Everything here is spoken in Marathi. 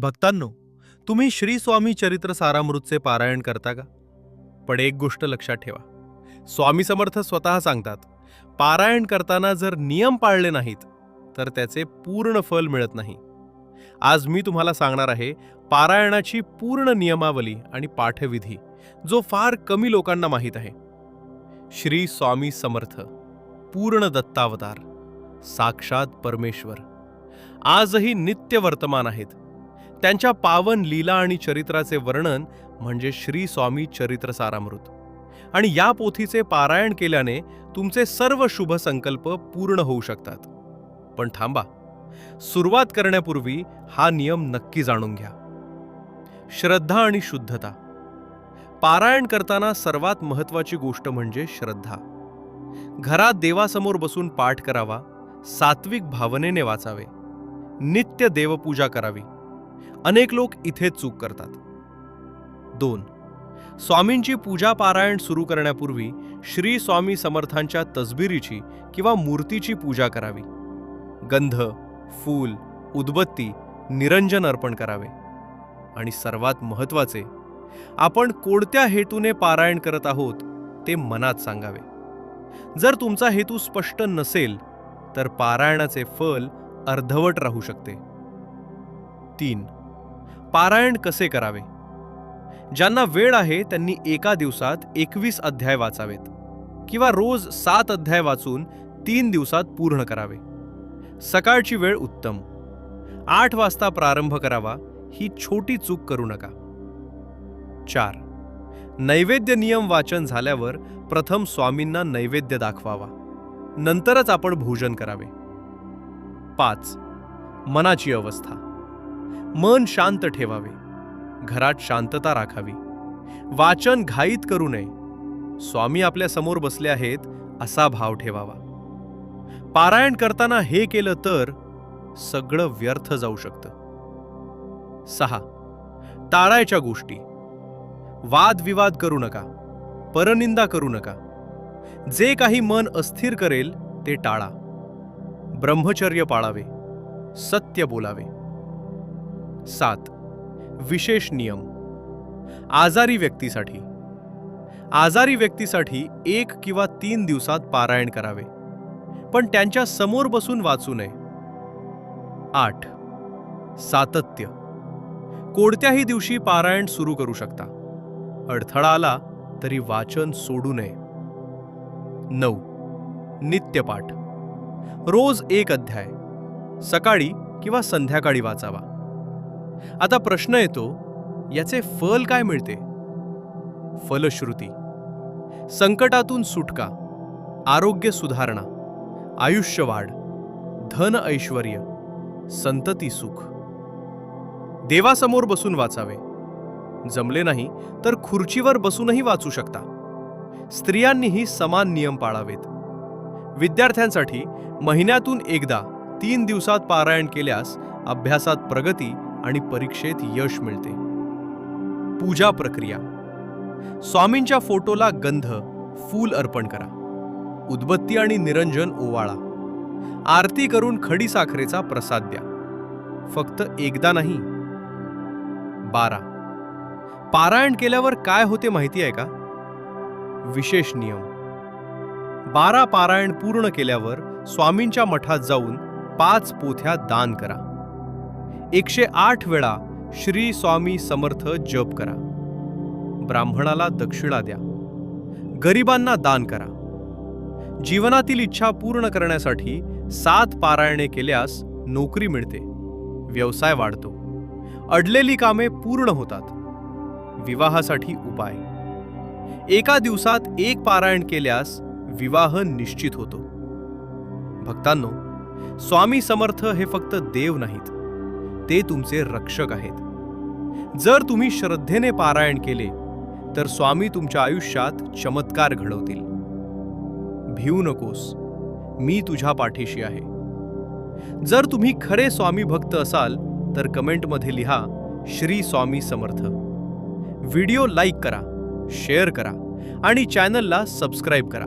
भक्तांनो, तुम्ही श्री स्वामी चरित्र सारामृतचे पारायण करता का? पण एक गोष्ट लक्षात ठेवा, स्वामी समर्थ स्वतः सांगतात, पारायण करताना जर नियम पाळले नाहीत तर त्याचे पूर्ण फल मिळत नाही. आज मी तुम्हाला सांगणार आहे पारायणाची पूर्ण नियमावली आणि पाठविधी, जो फार कमी लोकांना माहीत आहे. श्री स्वामी समर्थ पूर्ण दत्तावतार, साक्षात परमेश्वर, आजही नित्य वर्तमान आहेत. त्यांच्या पावन लीला आणि चरित्राचे वर्णन म्हणजे श्री स्वामी चरित्र सारामृत. आणि या पोथीचे पारायण केल्याने तुमचे सर्व शुभ संकल्प पूर्ण होऊ शकतात. पण थांबा, सुरुवात करण्यापूर्वी हा नियम नक्की जाणून घ्या. श्रद्धा आणि शुद्धता. पारायण करताना सर्वात महत्त्वाची गोष्ट म्हणजे श्रद्धा. घरात देवासमोर बसून पाठ करावा, सात्विक भावनेने वाचावे, नित्य देवपूजा करावी. अनेक लोक इथे चूक करतात. 2. स्वामींची पूजा पारायण सुरू करण्यापूर्वी श्री स्वामी समर्थांच्या तसबिरीची किंवा मूर्तीची पूजा करावी. गंध, फूल, उदबत्ती, निरंजन अर्पण करावे. आणि सर्वात महत्त्वाचे, आपण कोणत्या हेतूने पारायण करत आहोत ते मनात सांगावे. जर तुमचा हेतू स्पष्ट नसेल तर पारायणाचे फल अर्धवट राहू शकते. 3. पारायण कसे करावे. ज्यांना वेळ आहे त्यांनी एका दिवसात 21 अध्याय वाचावेत किंवा रोज 7 अध्याय वाचून 3 दिवसात पूर्ण करावे. सकाळची वेळ उत्तम. 8 वाजता प्रारंभ करावा. ही छोटी चूक करू नका. 4. नैवेद्य नियम वाचन झाल्यावर प्रथम स्वामींना नैवेद्य दाखवावा, नंतरच आपण भोजन करावे. 5. मनाची अवस्था. मन शांत ठेवावे, घरात शांतता राखावी. वाचन घाईत करू नये. स्वामी आपल्या समोर बसले आहेत असा भाव ठेवावा. पारायण करताना हे केलं तर सगळं व्यर्थ जाऊ शकतं. 6. टाळायच्या गोष्टी. वादविवाद करू नका, परनिंदा करू नका. जे काही मन अस्थिर करेल ते टाळा. ब्रह्मचर्य पाळावे, सत्य बोलावे. 7. विशेष नियम. आजारी व्यक्तीसाठी 1 किंवा 3 दिवसात पारायण करावे, पण त्यांच्या समोर बसून वाचू नये. 8. सातत्य. कोणत्याही दिवशी पारायण सुरू करू शकता. अडथळा आला तरी वाचन सोडू नये. 9. नित्यपाठ. रोज 1 अध्याय सकाळी किंवा संध्याकाळी वाचावा. आता प्रश्न येतो, याचे फल काय मिळते? फलश्रुती. संकटातून सुटका, आरोग्य सुधारणा, आयुष्य वाढ, धन ऐश्वर्य, संतती सुख. देवासमोर बसून वाचावे. जमले नाही तर खुर्चीवर बसूनही वाचू शकता. स्त्रियांनीही समान नियम पाळावेत. विद्यार्थ्यांसाठी महिन्यातून एकदा 3 दिवसात पारायण केल्यास अभ्यासात प्रगती आणि परीक्षेत यश मिळते. पूजा प्रक्रिया. स्वामींच्या फोटोला गंध, फूल अर्पण करा. उदबत्ती आणि निरंजन ओवाळा. आरती करून खडीसाखरेचा प्रसाद द्या. फक्त एकदा नाही. 12. पारायण केल्यावर काय होते माहिती आहे का? विशेष नियम. 12 पारायण पूर्ण केल्यावर स्वामींच्या मठात जाऊन 5 पोथ्या दान करा. 108 वेळा श्री स्वामी समर्थ जप करा. ब्राह्मणाला दक्षिणा द्या. गरिबांना दान करा. जीवनातील इच्छा पूर्ण करण्यासाठी 7 पारायणे केल्यास नोकरी मिळते, व्यवसाय वाढतो, अडलेली कामे पूर्ण होतात. विवाहासाठी उपाय. एका दिवसात 1 पारायण केल्यास विवाह निश्चित होतो. भक्तांनो, स्वामी समर्थ हे फक्त देव नाहीत, ते तुमचे रक्षक आहेत. जर तुम्ही श्रद्धेने पारायण केले तर स्वामी तुमच्या आयुष्यात चमत्कार घडवतील. भिवू नकोस, मी तुझ्या पाठीशी आहे. जर तुम्ही खरे स्वामी भक्त असाल तर कमेंटमध्ये लिहा श्री स्वामी समर्थ. व्हिडिओ लाईक करा, शेअर करा आणि चॅनलला सबस्क्राईब करा.